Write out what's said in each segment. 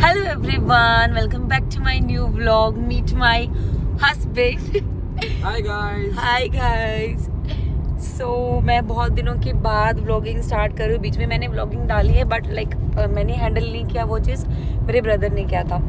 Hello everyone, welcome back to my new vlog. Meet my husband. Hi guys. Hi guys. So मैं बहुत दिनों के बाद vlogging start कर रही हूँ. बीच में मैंने व्लॉगिंग डाली है बट मैंने हैंडल नहीं किया वो चीज़, मेरे ब्रदर ने किया था.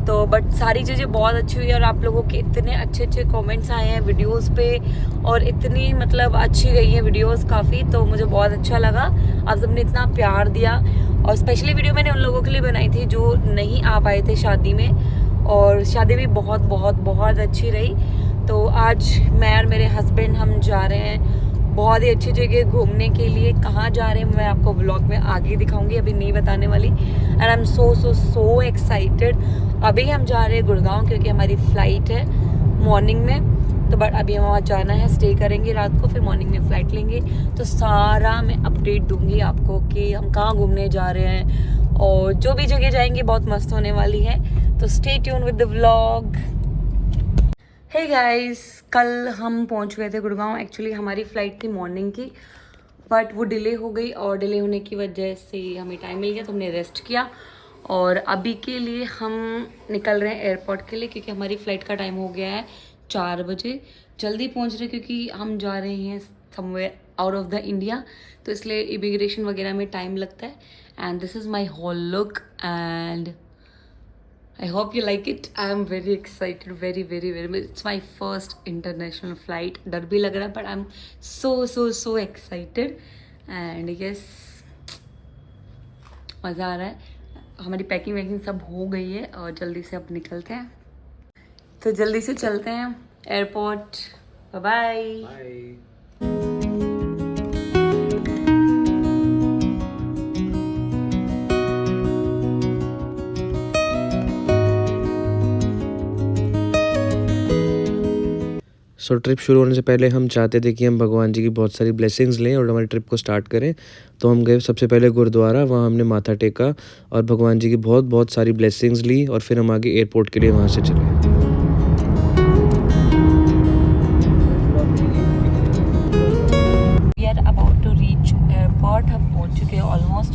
तो बट सारी चीज़ें बहुत अच्छी हुई और आप लोगों के इतने अच्छे अच्छे कमेंट्स आए हैं वीडियोस पे और इतनी मतलब अच्छी गई है वीडियोस काफ़ी. तो मुझे बहुत अच्छा लगा, आप सबने इतना प्यार दिया. और स्पेशली वीडियो मैंने उन लोगों के लिए बनाई थी जो नहीं आ पाए थे शादी में, और शादी भी बहुत बहुत बहुत अच्छी रही. तो आज मैं और मेरे हस्बैंड हम जा रहे हैं बहुत ही अच्छी जगह घूमने के लिए. कहाँ जा रहे हैं मैं आपको व्लॉग में आगे दिखाऊंगी, अभी नहीं बताने वाली. And I am so excited. अभी हम जा रहे हैं गुड़गांव क्योंकि हमारी फ़्लाइट है मॉर्निंग में. तो बट अभी हम वहाँ जाना है, स्टे करेंगे रात को, फिर मॉर्निंग में फ़्लाइट लेंगे. तो सारा मैं अपडेट दूंगी आपको कि हम कहाँ घूमने जा रहे हैं और जो भी जगह जाएंगे बहुत मस्त होने वाली है. तो stay tune with the vlog. Hey guys, कल हम पहुंच गए थे गुड़गांव. एक्चुअली हमारी फ़्लाइट थी मॉर्निंग की बट वो डिले हो गई और डिले होने की वजह से हमें टाइम मिल गया तो हमने रेस्ट किया. और अभी के लिए हम निकल रहे हैं एयरपोर्ट के लिए क्योंकि हमारी फ़्लाइट का टाइम हो गया है 4 बजे. जल्दी पहुंच रहे क्योंकि हम जा रहे हैं somewhere out of the India, तो इसलिए इमिग्रेशन वगैरह में टाइम लगता है. And this is my whole look and I hope you like it. I am very excited, very. It's my first international flight. डर भी लग रहा है but I'm so excited. And yes, मज़ा आ रहा है. हमारी पैकिंग वैकिंग सब हो गई है और जल्दी से अब निकलते हैं. तो जल्दी से चलते हैं एयरपोर्ट. बाय. सो ट्रिप शुरू होने से पहले हम चाहते थे कि हम भगवान जी की बहुत सारी ब्लेसिंग्स लें और हमारी ट्रिप को स्टार्ट करें. तो हम गए सबसे पहले गुरुद्वारा, वहाँ हमने माथा टेका और भगवान जी की बहुत सारी ब्लेसिंग्स ली और फिर हम आगे एयरपोर्ट के लिए वहाँ से चले. We are about to reach airport. हम पहुँच चुके हैं ऑलमोस्ट.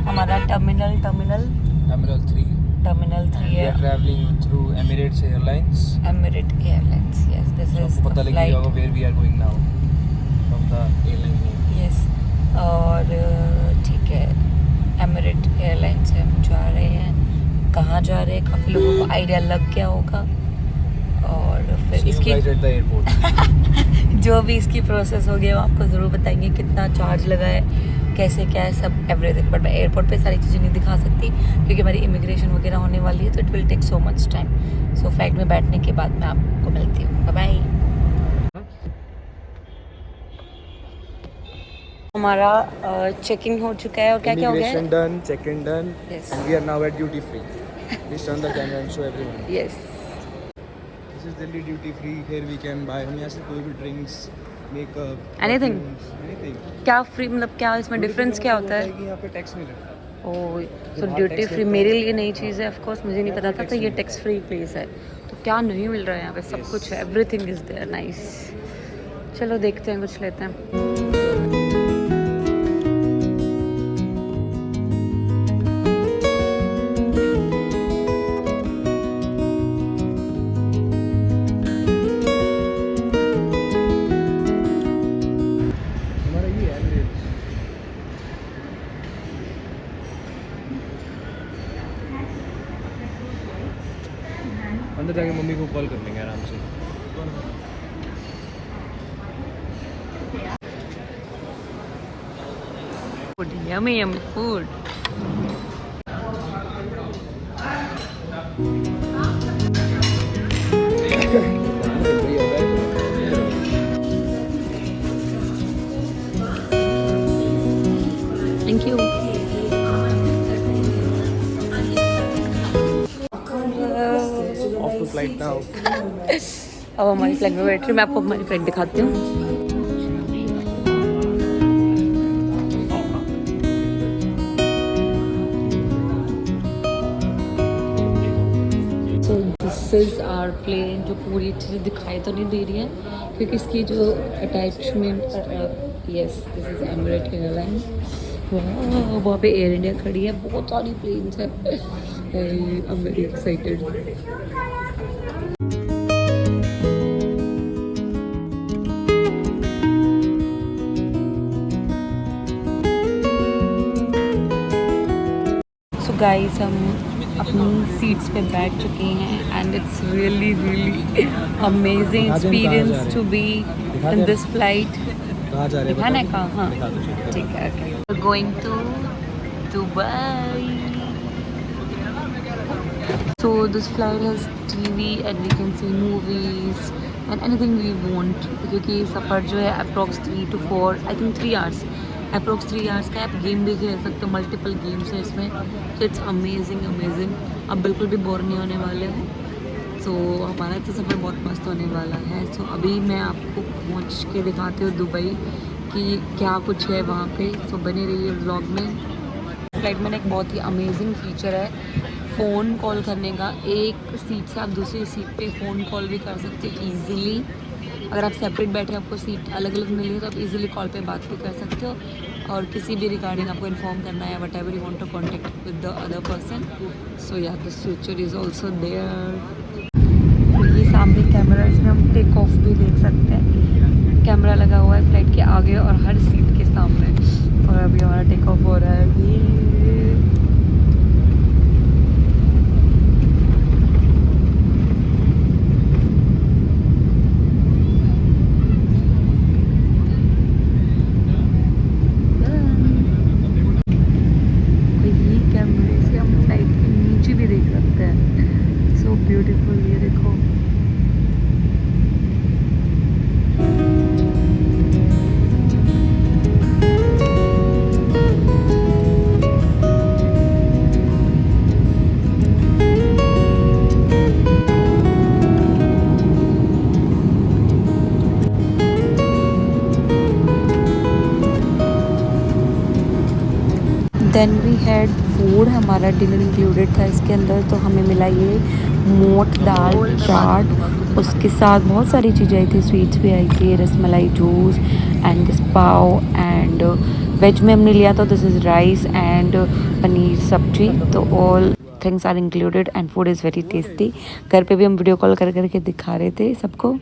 हमारा टर्मिनल 3 We है. are traveling through Emirates Airlines. Emirates Airlines. Yes, this is आपको पता the लग flight. गया होगा where we are going now from the airline name. Yes. और ठीक है, Emirates Airlines से हम जा रहे हैं. कहाँ जा रहे हैं काफ़ी लोगों को आइडिया लग गया होगा. और फिर See you इसकी guys at the airport. जो भी इसकी प्रोसेस हो गया वो आपको ज़रूर बताएंगे, कितना चार्ज लगा है, कैसे क्या है, सब एवरीथिंग. बट मैं एयरपोर्ट पे सारी चीज़ें नहीं दिखा सकती क्योंकि हमारी इमिग्रेशन वगैरह होने वाली है, तो it will take so much time. So flight में बैठने के बाद मैं आपको मिलती हूँ. बाय. हमारा चेकिंग हो चुका है और क्या क्या हो गया है. Immigration done, check-in done. Yes. And we are now at duty free. Please turn the camera and show everyone. Yes. This is Delhi duty free. Here we can buy. हम यहाँ से कोई भी drinks, makeup, Anything? perfumes, anything. क्या free मतलब क्या इसमें difference क्या होता है? यहाँ पे टैक्स नहीं लगता. ओह, सो ड्यूटी फ्री मेरे लिए नई चीज़ है. ऑफ कोर्स मुझे नहीं पता था. तो ये टैक्स फ्री प्लेस है. तो क्या नहीं मिल रहा है यहाँ पे, सब कुछ है, एवरीथिंग इज़ देयर. नाइस. चलो देखते हैं, कुछ लेते हैं. अंदर जाके मम्मी को कॉल कर लेंगे आराम से. Yummy food. Thank you. Off to flight now. अब हमारी फ्लाइट में बैठ रही हूँ. मैं आपको हमारी फ्लाइट दिखाती हूँ. दिस इज़ आवर प्लेन, जो पूरी अच्छे से दिखाई तो नहीं दे रही है क्योंकि इसकी जो attachment. Yes, this is emirate airline. वहाँ पे एयर इंडिया खड़ी है. बहुत सारी प्लेन्स है. I'm very excited. So guys, हम अपनी सीट्स पे बैठ चुके हैं and it's really amazing experience to be in this flight. दिखाना है कहाँ? हाँ ठीक है, okay. We're going to Dubai. So this flight has TV and we can see movies and anything we want. क्योंकि सफ़र जो है approx 3 to 4 I think 3 hours approx 3 hours का. आप गेम भी खेल सकते हो, मल्टीपल गेम्स है इसमें. So it's amazing. आप बिल्कुल भी बोर नहीं होने वाले हो. तो हमारा तो सफ़र बहुत मस्त होने वाला है. तो अभी मैं आपको पहुंच के दिखाती हूँ दुबई कि क्या कुछ है वहाँ पे. तो बने रहिए व्लॉग में. फ्लाइट में एक बहुत ही अमेजिंग फीचर है फ़ोन कॉल करने का. एक सीट से आप दूसरी सीट पे फ़ोन कॉल भी कर सकते हो ईज़िली. अगर आप सेपरेट बैठे आपको सीट अलग अलग मिली है तो आप इजीली कॉल पे बात भी कर सकते हो. और किसी भी रिगार्डिंग आपको इन्फॉर्म करना है whatever you want to contact with the other person. So yeah this future is also there. ये सामने कैमरा से हम टेक ऑफ भी देख सकते हैं. कैमरा लगा हुआ है फ्लाइट के आगे और हर सीट के सामने. और अभी हमारा टेक ऑफ हो रहा है. ये कैमरे से हम फ्लाइट के नीचे भी देख सकते हैं. So beautiful. ये देखो. Then we had food. हमारा डिनर इंक्लूडेड था इसके अंदर. तो हमें मिला ये मोट दाल चाट. उसके साथ बहुत सारी चीज़ें आई थी. स्वीट्स भी आई थी, rasmalai juice and this pav. And veg में हमने लिया था this is rice and paneer सब्जी. तो all things are included and food is very tasty. घर पे भी हम वीडियो कॉल कर करके दिखा रहे थे सबको.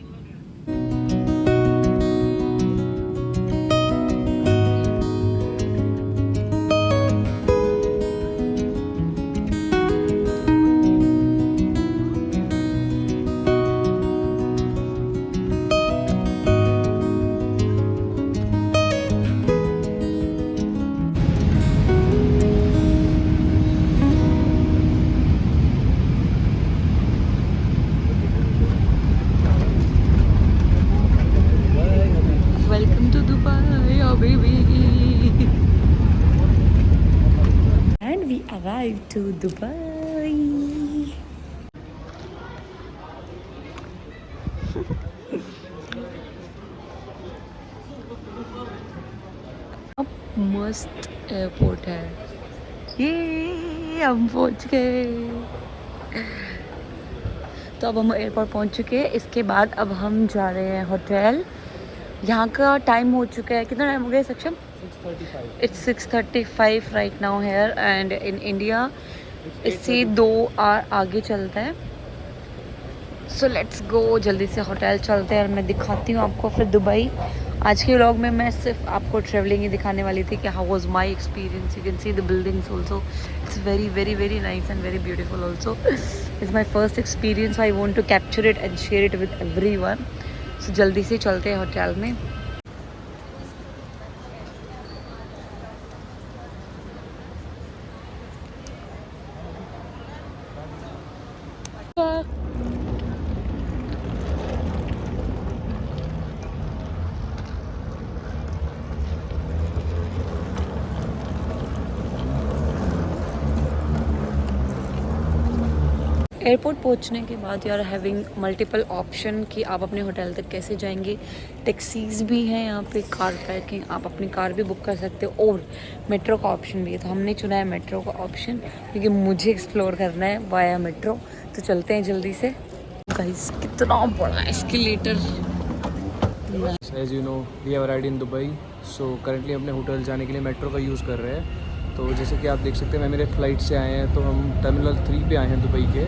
Welcome to Dubai, oh baby. And we arrived to Dubai. अब मस्त एयरपोर्ट है. ये हम पहुंच गए. तो अब हम एयरपोर्ट पहुंच चुके हैं. इसके बाद अब हम जा रहे हैं होटल. यहाँ का टाइम हो चुका है. कितना टाइम हो गया सक्षम? 6:35. It's 6:35 right now here. And in India इससे 2 आवर आगे चलता है. So let's go. जल्दी से होटल चलते हैं और मैं दिखाती हूँ आपको फिर दुबई. आज के व्लॉग में मैं सिर्फ आपको ट्रैवलिंग ही दिखाने वाली थी कि how was my experience. You can see the buildings also. It's very nice and very beautiful also. It's my first experience. I want to capture it and share it with everyone. So जल्दी से चलते हैं hotel में. Airport पहुंचने के बाद you are having multiple option कि आप अपने होटल तक कैसे जाएंगे. टैक्सीज़ भी हैं यहाँ पे, कार पार्किंग, आप अपनी कार भी बुक कर सकते हो और मेट्रो का ऑप्शन भी है. तो हमने चुना है मेट्रो का ऑप्शन क्योंकि मुझे एक्सप्लोर करना है वाया मेट्रो. तो चलते हैं जल्दी से. गाइस कितना बड़ा escalator. As you know, we have arrived in Dubai. So currently अपने होटल जाने के लिए मेट्रो का यूज़ कर रहे हैं. तो जैसे कि आप देख सकते हैं मैं मेरे फ़्लाइट से आए हैं, तो हम टर्मिनल 3 पे आए हैं दुबई के.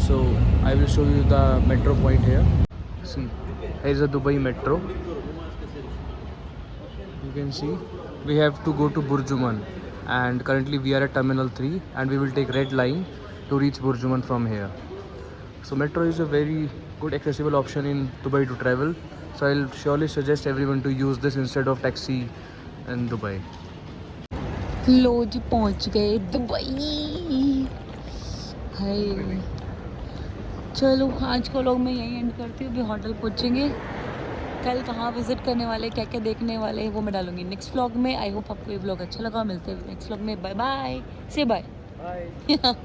So I will show you the metro point here. See here is the Dubai metro. You can see we have to go to Burjuman, and currently we are at Terminal 3 and we will take red line to reach Burjuman from here. So metro is a very good accessible option in Dubai to travel. So I'll surely suggest everyone to use this instead of taxi in Dubai. लो जी पहुंच गए Dubai. हाय चलो आज को लोग मैं यही and करती हूँ. अभी होटल पहुँचेंगे. कल कहाँ विजिट करने वाले, क्या क्या देखने वाले हैं वो मैं डालूंगी नेक्स्ट व्लॉग में. आई होप आपको ये व्लॉग अच्छा लगा. मिलते हैं नेक्स्ट व्लॉग में. Bye bye. से बाय. Bye.